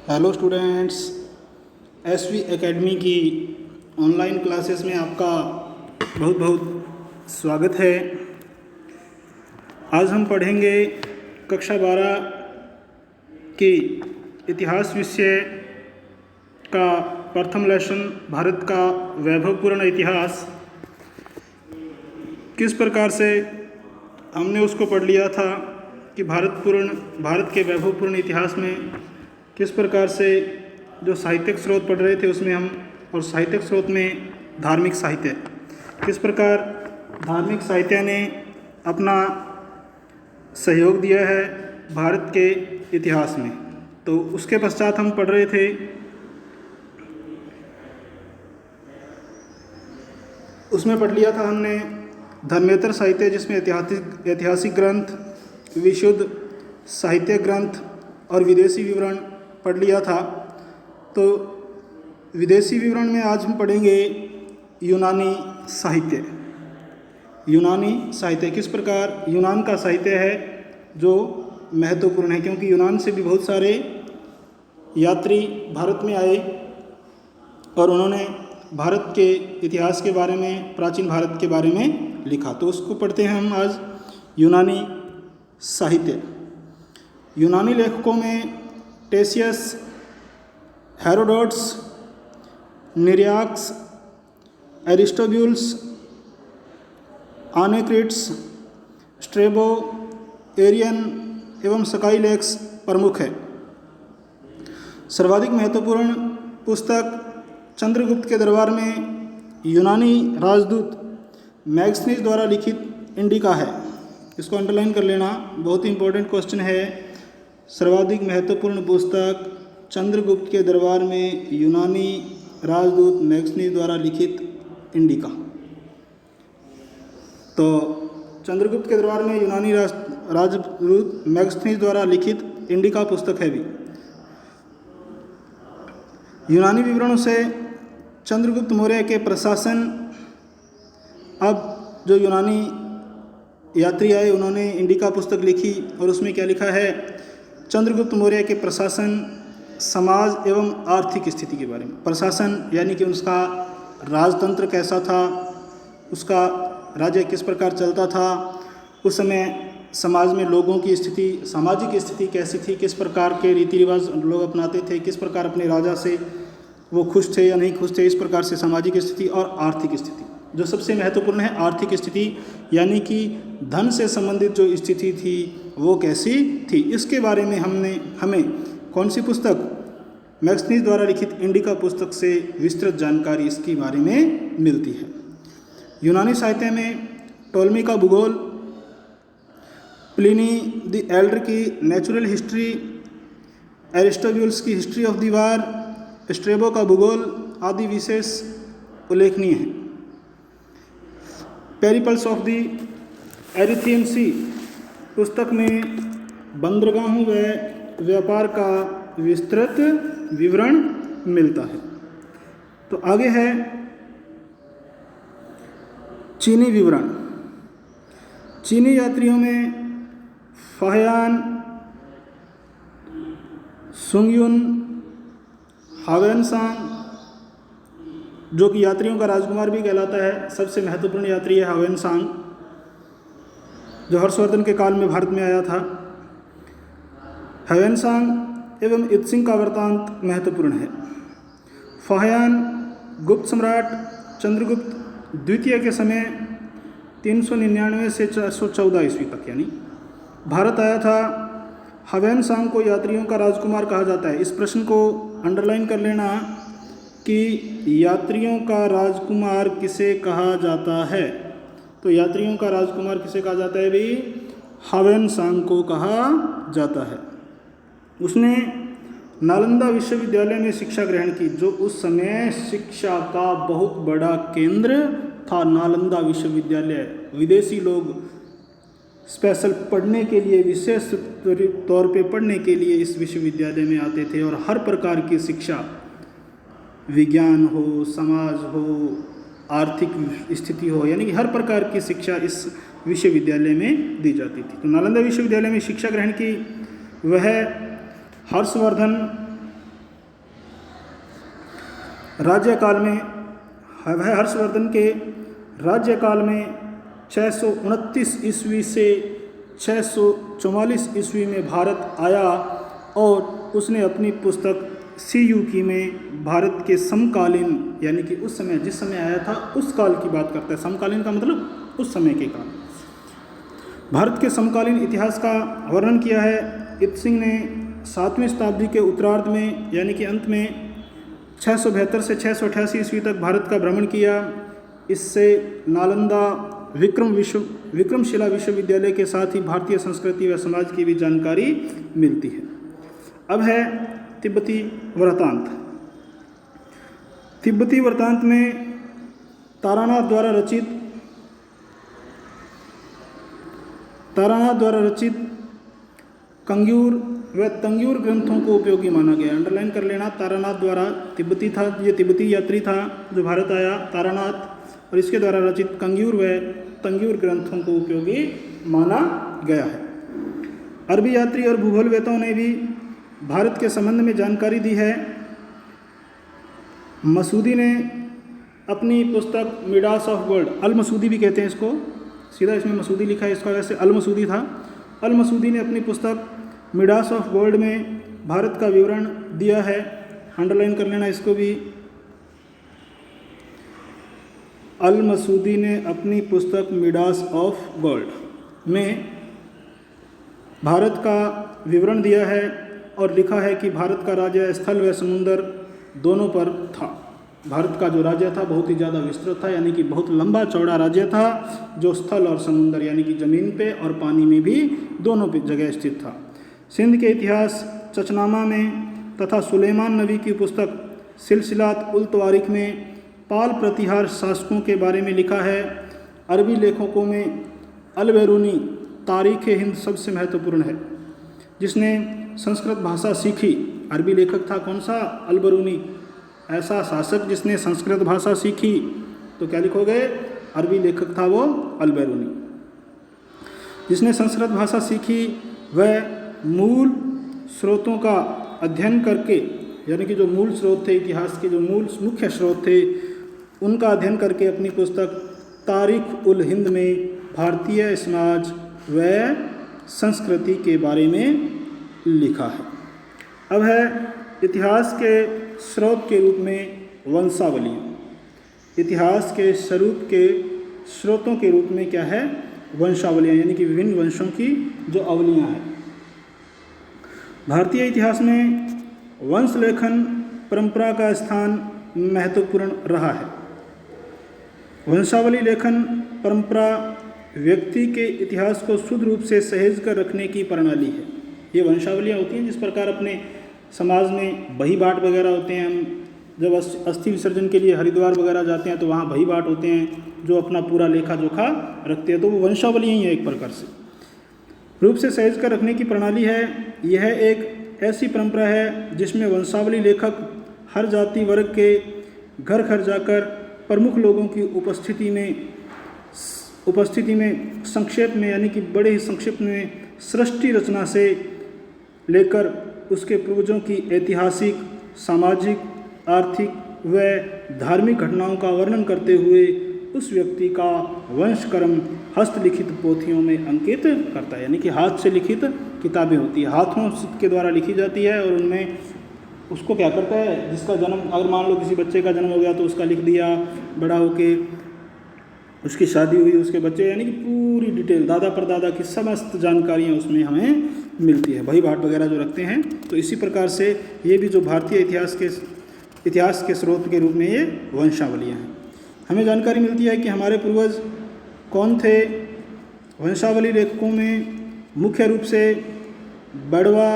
Hello students, SV academy की online classes में आपका बहुत बहुत स्वागत है। आज हम पढ़ेंगे कक्षा 12 की इतिहास विषय का प्रथम लेसन, भारत का वैभवपूर्ण इतिहास। किस प्रकार से हमने उसको पढ़ लिया था कि भारत के वैभवपूर्ण इतिहास में किस प्रकार से जो साहित्यिक स्रोत पढ़ रहे थे उसमें हम, और साहित्यिक स्रोत में धार्मिक साहित्य, किस प्रकार धार्मिक साहित्य ने अपना सहयोग दिया है भारत के इतिहास में। तो उसके पश्चात हम पढ़ रहे थे, उसमें पढ़ लिया था हमने धर्मेतर साहित्य, जिसमें ऐतिहासिक ग्रंथ, विशुद्ध साहित्य ग्रंथ और विदेशी विवरण पढ़ लिया था। तो विदेशी विवरण में आज हम पढ़ेंगे यूनानी साहित्य। यूनानी साहित्य किस प्रकार यूनान का साहित्य है जो महत्वपूर्ण है, क्योंकि यूनान से भी बहुत सारे यात्री भारत में आए और उन्होंने भारत के इतिहास के बारे में, प्राचीन भारत के बारे में लिखा। तो उसको पढ़ते हैं हम आज, यूनानी साहित्य। यूनानी लेखकों में टेसियस, हेरोडोटस, निरियाक्स, एरिस्टोब्यूल्स, आनेक्रिट्स, स्ट्रेबो, एरियन एवं स्काइलैक्स प्रमुख है। सर्वाधिक महत्वपूर्ण पुस्तक चंद्रगुप्त के दरबार में यूनानी राजदूत मैग्सनीज द्वारा लिखित इंडिका है। इसको अंडरलाइन कर लेना, बहुत ही इंपॉर्टेंट क्वेश्चन है। सर्वाधिक महत्वपूर्ण पुस्तक चंद्रगुप्त के दरबार में यूनानी राजदूत मैग्सनीज द्वारा लिखित इंडिका। तो चंद्रगुप्त के दरबार में यूनानी राजदूत मैग्सनीज द्वारा लिखित इंडिका पुस्तक है भी। यूनानी विवरणों से चंद्रगुप्त मौर्य के प्रशासन, अब जो यूनानी यात्री आए उन्होंने इंडिका पुस्तक लिखी और उसमें क्या लिखा है, चंद्रगुप्त मौर्य के प्रशासन, समाज एवं आर्थिक स्थिति के बारे में। प्रशासन यानी कि उसका राजतंत्र कैसा था, उसका राज्य किस प्रकार चलता था, उस समय समाज में लोगों की स्थिति, सामाजिक स्थिति कैसी थी, किस प्रकार के रीति रिवाज लोग अपनाते थे, किस प्रकार अपने राजा से वो खुश थे या नहीं खुश थे, इस प्रकार से सामाजिक स्थिति और आर्थिक स्थिति। जो सबसे महत्वपूर्ण है आर्थिक स्थिति, यानी कि धन से संबंधित जो स्थिति थी वो कैसी थी, इसके बारे में हमें कौन सी पुस्तक, मैग्सनीज द्वारा लिखित इंडिका पुस्तक से विस्तृत जानकारी इसके बारे में मिलती है। यूनानी साहित्य में टोलमी का भूगोल, प्लिनी द एल्डर की नेचुरल हिस्ट्री, एरिस्टोब्यूल्स की history of the war, Strabo का भूगोल आदि विशेष उल्लेखनीय है। पेरिपल्स ऑफ द एरिथ्रियन सी पुस्तक में बंदरगाहों व व्यापार का विस्तृत विवरण मिलता है। तो आगे है चीनी विवरण। चीनी यात्रियों में फाहियान, सुंगयुन, हावेनसांग, जो कि यात्रियों का राजकुमार भी कहलाता है, सबसे महत्वपूर्ण यात्री है हावेनसांग, जो हर्षवर्धन के काल में भारत में आया था। हावेनसांग एवं इत्सिंग का वृत्तांत महत्वपूर्ण है। फाहियान गुप्त सम्राट चंद्रगुप्त द्वितीय के समय 399 से 414 ईस्वी तक यानी भारत आया था। हावेनसांग को यात्रियों का राजकुमार कहा जाता है। इस प्रश्न को अंडरलाइन कर लेना कि यात्रियों का राजकुमार किसे कहा जाता है। तो यात्रियों का राजकुमार किसे कहा जाता है भी, हावेनसांग को कहा जाता है। उसने नालंदा विश्वविद्यालय में शिक्षा ग्रहण की, जो उस समय शिक्षा का बहुत बड़ा केंद्र था। नालंदा विश्वविद्यालय, विदेशी लोग स्पेशल पढ़ने के लिए, विशेष तौर पे पढ़ने के लिए इस विश्वविद्यालय में आते थे और हर प्रकार की शिक्षा, विज्ञान हो, समाज हो, आर्थिक स्थिति हो, यानी कि हर प्रकार की शिक्षा इस विश्वविद्यालय में दी जाती थी। तो नालंदा विश्वविद्यालय में शिक्षा ग्रहण की वह हर्षवर्धन राज्यकाल में वह हर्षवर्धन के राज्यकाल में 629 ईस्वी से 644 ईस्वी में भारत आया और उसने अपनी पुस्तक सीयूकी में भारत के समकालीन यानी कि उस समय जिस समय आया था उस काल की बात करता है। समकालीन का मतलब उस समय के काल। भारत के समकालीन इतिहास का वर्णन किया है। इत्सिंग ने 7वीं शताब्दी के उत्तरार्ध में यानी कि अंत में 672 से 688 ईस्वी तक भारत का भ्रमण किया। इससे नालंदा विक्रमशिला विश्वविद्यालय के साथ ही भारतीय संस्कृति व समाज की भी जानकारी मिलती है। अब है तिब्बती वृत्तांत। तिब्बती वृत्तांत में तारानाथ द्वारा रचित कंग्यूर व तंग्यूर ग्रंथों को उपयोगी माना गया। अंडरलाइन कर लेना, तारानाथ द्वारा तिब्बती था, ये तिब्बती यात्री था जो भारत आया तारानाथ, और इसके द्वारा रचित कंग्यूर व तंग्यूर ग्रंथों को उपयोगी माना गया है। अरबी यात्री और भूगोलवेताओं ने भी भारत के संबंध में जानकारी दी है। मसूदी ने अपनी पुस्तक मिडास ऑफ वर्ल्ड, अल मसूदी भी कहते हैं इसको, सीधा इसमें मसूदी लिखा है, इसका वैसे अल मसूदी था। अल मसूदी ने अपनी पुस्तक मिडास ऑफ वर्ल्ड में भारत का विवरण दिया है। अंडरलाइन कर लेना इसको भी। अल मसूदी ने अपनी पुस्तक मिडास ऑफ वर्ल्ड में भारत का विवरण दिया है और लिखा है कि भारत का राज्य स्थल व समुंदर दोनों पर था। भारत का जो राज्य था बहुत ही ज़्यादा विस्तृत था, यानी कि बहुत लंबा चौड़ा राज्य था जो स्थल और समुंदर यानी कि ज़मीन पे और पानी में भी दोनों पे जगह स्थित था। सिंध के इतिहास चचनामा में तथा सुलेमान नबी की पुस्तक सिलसिलात उल तवारीख में पाल प्रतिहार शासकों के बारे में लिखा है। अरबी लेखकों में अल बैरूनी तारीख़ हिंद सबसे महत्वपूर्ण है, जिसने संस्कृत भाषा सीखी। अरबी लेखक था कौन सा? अल बैरूनी। ऐसा शासक जिसने संस्कृत भाषा सीखी, तो क्या लिखोगे? अरबी लेखक था वो अल बैरूनी। जिसने संस्कृत भाषा सीखी वह मूल स्रोतों का अध्ययन करके, यानी कि जो मूल स्रोत थे इतिहास के, जो मूल मुख्य स्रोत थे, उनका अध्ययन करके अपनी पुस्तक तारीख़ उल हिंद में भारतीय समाज व संस्कृति के बारे में लिखा है। अब है इतिहास के स्रोत के रूप में वंशावली। इतिहास के स्वरूप के स्रोतों के रूप में क्या है? वंशावलियाँ, यानी कि विभिन्न वंशों की जो अवलियाँ हैं। भारतीय इतिहास में वंश लेखन परंपरा का स्थान महत्वपूर्ण रहा है। वंशावली लेखन परंपरा व्यक्ति के इतिहास को शुद्ध रूप से सहेज कर रखने की प्रणाली है। ये वंशावलियाँ होती हैं जिस प्रकार अपने समाज में बही बाट वगैरह होते हैं। हम जब अस्थि विसर्जन के लिए हरिद्वार वगैरह जाते हैं तो वहाँ बही बाट होते हैं जो अपना पूरा लेखा जोखा रखते हैं, तो वो वंशावलियाँ ही है एक प्रकार से रूप से सहेज कर रखने की प्रणाली है। यह एक ऐसी परंपरा है जिसमें वंशावली लेखक हर जाति वर्ग के घर घर जाकर प्रमुख लोगों की उपस्थिति में संक्षेप में, यानी कि बड़े ही संक्षिप्त में सृष्टि रचना से लेकर उसके पूर्वजों की ऐतिहासिक, सामाजिक, आर्थिक व धार्मिक घटनाओं का वर्णन करते हुए उस व्यक्ति का वंशक्रम हस्तलिखित पोथियों में अंकित करता है। यानी कि हाथ से लिखित किताबें होती है, हाथों के द्वारा लिखी जाती है, और उनमें उसको क्या करता है, जिसका जन्म, अगर मान लो किसी बच्चे का जन्म हो गया तो उसका लिख दिया, बड़ा होके उसकी शादी हुई, उसके बच्चे, यानी कि पूरी डिटेल दादा परदादा की समस्त जानकारियाँ उसमें हमें मिलती है, बही बाट वगैरह जो रखते हैं। तो इसी प्रकार से ये भी जो भारतीय इतिहास के स्रोत के रूप में ये वंशावलियाँ हैं। हमें जानकारी मिलती है कि हमारे पूर्वज कौन थे। वंशावली लेखकों में मुख्य रूप से बड़वा,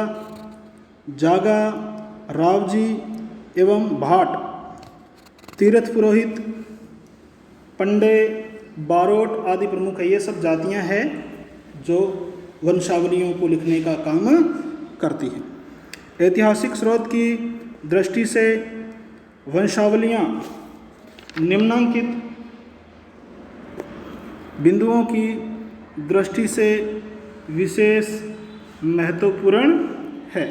जागा, रावजी एवं भाट, तीर्थ पुरोहित, पंडे, बारोट आदि प्रमुख है। ये सब जातियां हैं जो वंशावलियों को लिखने का काम करती हैं। ऐतिहासिक स्रोत की दृष्टि से वंशावलियां निम्नांकित बिंदुओं की दृष्टि से विशेष महत्वपूर्ण है।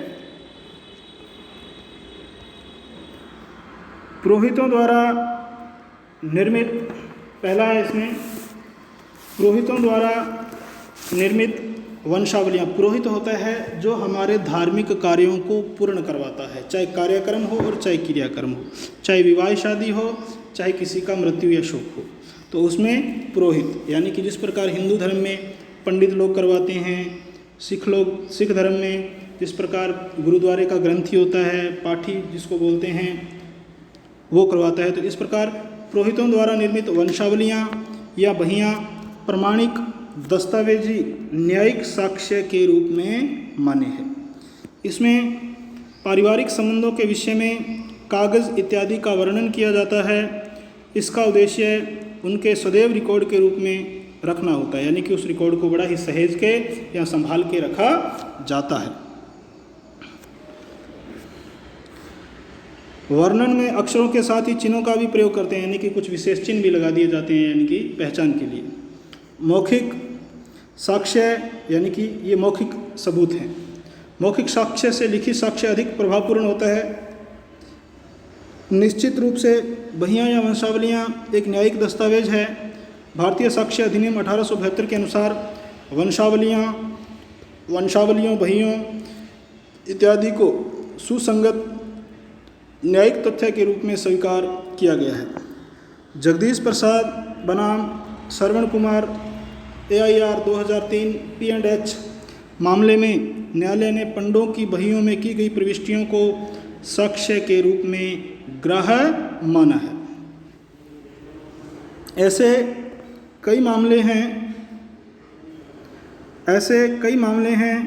पुरोहितों द्वारा निर्मित, पहला है इसमें पुरोहितों द्वारा निर्मित वंशावलियाँ। पुरोहित होता है जो हमारे धार्मिक कार्यों को पूर्ण करवाता है, चाहे कार्यक्रम हो और चाहे क्रियाक्रम हो, चाहे विवाह शादी हो, चाहे किसी का मृत्यु या शोक हो, तो उसमें पुरोहित, यानी कि जिस प्रकार हिंदू धर्म में पंडित लोग करवाते हैं, सिख धर्म में जिस प्रकार गुरुद्वारे का ग्रंथी होता है, पाठी जिसको बोलते हैं, वो करवाता है, तो इस प्रकार पुरोहितों द्वारा निर्मित वंशावलियाँ या बहियाँ प्रमाणिक दस्तावेजी न्यायिक साक्ष्य के रूप में मान्य है। इसमें पारिवारिक संबंधों के विषय में कागज़ इत्यादि का वर्णन किया जाता है। इसका उद्देश्य उनके सदैव रिकॉर्ड के रूप में रखना होता है, यानी कि उस रिकॉर्ड को बड़ा ही सहेज के या संभाल के रखा जाता है। वर्णन में अक्षरों के साथ ही चिन्हों का भी प्रयोग करते हैं, यानी कि कुछ विशेष चिन्ह भी लगा दिए जाते हैं, यानी कि पहचान के लिए। मौखिक साक्ष्य, यानी कि ये मौखिक सबूत हैं। मौखिक साक्ष्य से लिखित साक्ष्य अधिक प्रभावपूर्ण होता है। निश्चित रूप से बहियाँ या वंशावलियाँ एक न्यायिक दस्तावेज है। भारतीय साक्ष्य अधिनियम 1872 के अनुसार वंशावलियों, बहियों इत्यादि को सुसंगत न्यायिक तथ्य के रूप में स्वीकार किया गया है। जगदीश प्रसाद बनाम श्रवण कुमार AIR 2003 P&H मामले में न्यायालय ने पंडों की बहियों में की गई प्रविष्टियों को साक्ष्य के रूप में ग्राह्य माना है। ऐसे कई मामले हैं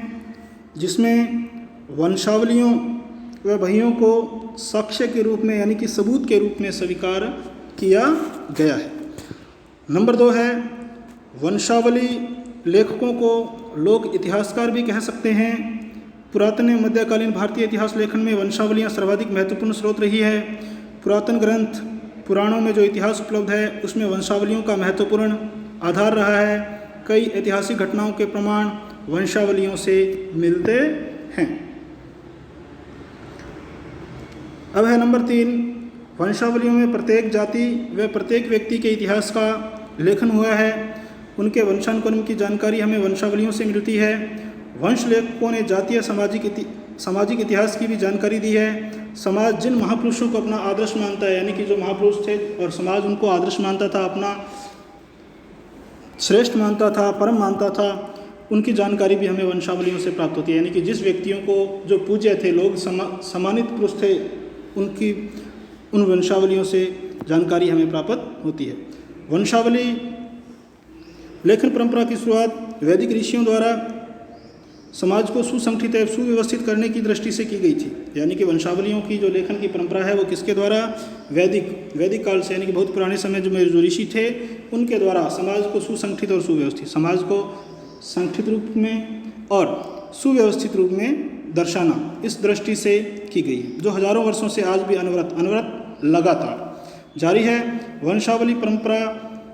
जिसमें वंशावलियों व बहियों को साक्ष्य के रूप में, यानी कि सबूत के रूप में स्वीकार किया गया है। नंबर 2 है वंशावली लेखकों को लोग इतिहासकार भी कह सकते हैं। पुरातन मध्यकालीन भारतीय इतिहास लेखन में वंशावलियाँ सर्वाधिक महत्वपूर्ण स्रोत रही है। पुरातन ग्रंथ पुराणों में जो इतिहास उपलब्ध है उसमें वंशावलियों का महत्वपूर्ण आधार रहा है। कई ऐतिहासिक घटनाओं के प्रमाण वंशावलियों से मिलते हैं। अब है नंबर 3, वंशावलियों में प्रत्येक जाति व प्रत्येक व्यक्ति के इतिहास का लेखन हुआ है। उनके वंशानुक्रम की जानकारी हमें वंशावलियों से मिलती है। वंश लेखकों ने जातीय सामाजिक इतिहास की भी जानकारी दी है। समाज जिन महापुरुषों को अपना आदर्श मानता है, यानी कि जो महापुरुष थे और समाज उनको आदर्श मानता था, अपना श्रेष्ठ मानता था, परम मानता था, उनकी जानकारी भी हमें वंशावलियों से प्राप्त होती है। यानी कि जिस व्यक्तियों को जो पूज्य थे, लोग सम्मानित पुरुष थे, उन वंशावलियों से जानकारी हमें प्राप्त होती है। वंशावली लेखन परंपरा की शुरुआत वैदिक ऋषियों द्वारा समाज को सुसंगठित एवं सुव्यवस्थित करने की दृष्टि से की गई थी। यानी कि वंशावलियों की जो लेखन की परंपरा है वो किसके द्वारा? वैदिक काल से, यानी कि बहुत पुराने समय जो ऋषि थे उनके द्वारा समाज को सुसंगठित और सुव्यवस्थित, समाज को संगठित रूप में और सुव्यवस्थित रूप में दर्शाना, इस दृष्टि से की गई, जो हजारों वर्षों से आज भी अनवरत लगातार जारी है। वंशावली परंपरा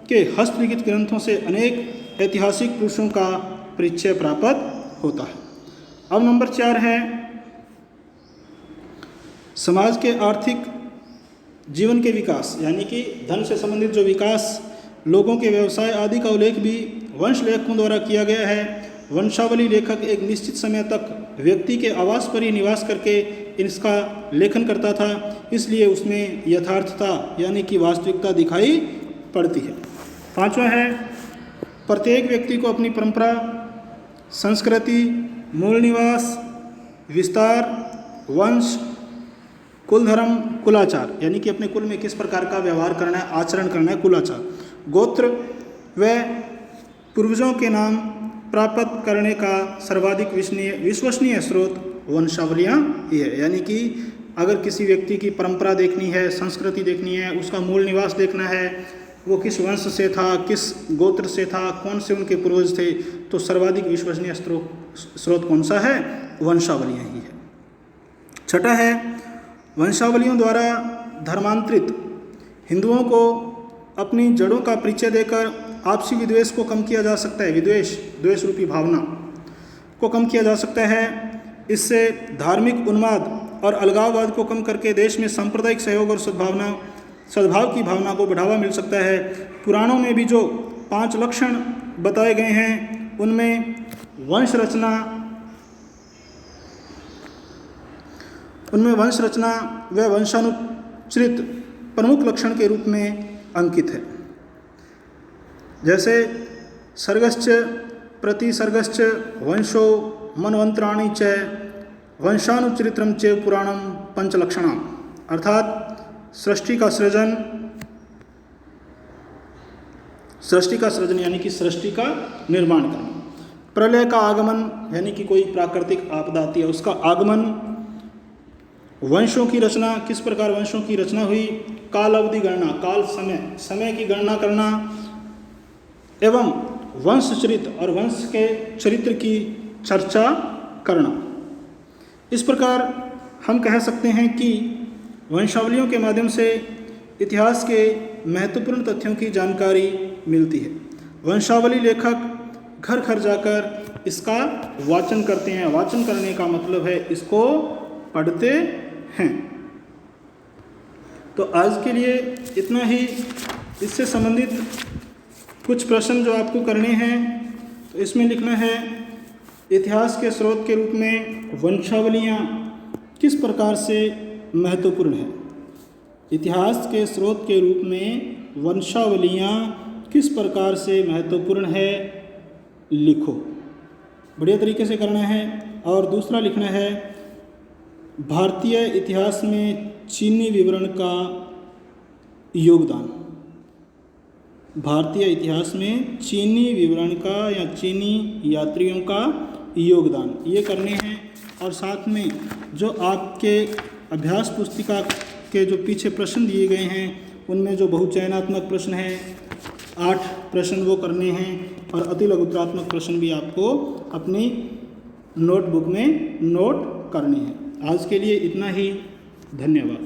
के हस्तलिखित ग्रंथों से अनेक ऐतिहासिक पुरुषों का परिचय प्राप्त होता है। अब नंबर 4 है समाज के आर्थिक जीवन के विकास, यानी कि धन से संबंधित जो विकास, लोगों के व्यवसाय आदि का उल्लेख भी वंश लेखकों द्वारा किया गया है। वंशावली लेखक एक निश्चित समय तक व्यक्ति के आवास पर ही निवास करके इसका लेखन करता था, इसलिए उसमें यथार्थता यानी कि वास्तविकता दिखाई पड़ती है। 5वां है प्रत्येक व्यक्ति को अपनी परंपरा, संस्कृति, मूल निवास, विस्तार, वंश, कुल धर्म, कुलाचार, यानी कि अपने कुल में किस प्रकार का व्यवहार करना है, आचरण करना है, कुलाचार, गोत्र व पूर्वजों के नाम प्राप्त करने का सर्वाधिक विश्वसनीय स्रोत वंशावलियाँ ही है। यानी कि अगर किसी व्यक्ति की परंपरा देखनी है, संस्कृति देखनी है, उसका मूल निवास देखना है, वो किस वंश से था, किस गोत्र से था, कौन से उनके पूर्वज थे, तो सर्वाधिक विश्वसनीय स्रोत कौन सा है? वंशावलियाँ ही है। 6 है वंशावलियों द्वारा धर्मांतरित हिंदुओं को अपनी जड़ों का परिचय देकर आपसी विद्वेष को कम किया जा सकता है। द्वेष रूपी भावना को कम किया जा सकता है। इससे धार्मिक उन्माद और अलगाववाद को कम करके देश में सांप्रदायिक सहयोग और सद्भाव की भावना को बढ़ावा मिल सकता है। पुराणों में भी जो 5 लक्षण बताए गए हैं उनमें वंश रचना व वंशानुचरित प्रमुख लक्षण के रूप में अंकित है। जैसे सर्गश्च प्रतिसर्गश्च वंशो मनवंतराणि च वंशानुचरित्रम च पुराणम पंचलक्षणाम, अर्थात सृष्टि का सृजन यानी कि सृष्टि का निर्माण करना, प्रलय का आगमन यानी कि कोई प्राकृतिक आपदा आती है उसका आगमन, वंशों की रचना, किस प्रकार वंशों की रचना हुई, काल अवधि गणना, काल समय की गणना करना, एवं वंश चरित्र और वंश के चरित्र की चर्चा करना। इस प्रकार हम कह सकते हैं कि वंशावलियों के माध्यम से इतिहास के महत्वपूर्ण तथ्यों की जानकारी मिलती है। वंशावली लेखक घर घर जाकर इसका वाचन करते हैं। वाचन करने का मतलब है इसको पढ़ते हैं। तो आज के लिए इतना ही। इससे संबंधित कुछ प्रश्न जो आपको करने हैं तो इसमें लिखना है, इतिहास के स्रोत के रूप में वंशावलियाँ किस प्रकार से महत्वपूर्ण है। इतिहास के स्रोत के रूप में वंशावलियाँ किस प्रकार से महत्वपूर्ण है, लिखो। बढ़िया तरीके से करना है। और दूसरा लिखना है, भारतीय इतिहास में चीनी विवरण का योगदान। भारतीय इतिहास में चीनी विवरण का या चीनी यात्रियों का योगदान, ये करने हैं। और साथ में जो आपके अभ्यास पुस्तिका के जो पीछे प्रश्न दिए गए हैं उनमें जो बहुचयनात्मक प्रश्न हैं 8 प्रश्न वो करने हैं, और अति लघुत्रात्मक प्रश्न भी आपको अपनी नोटबुक में नोट करने हैं। आज के लिए इतना ही। धन्यवाद।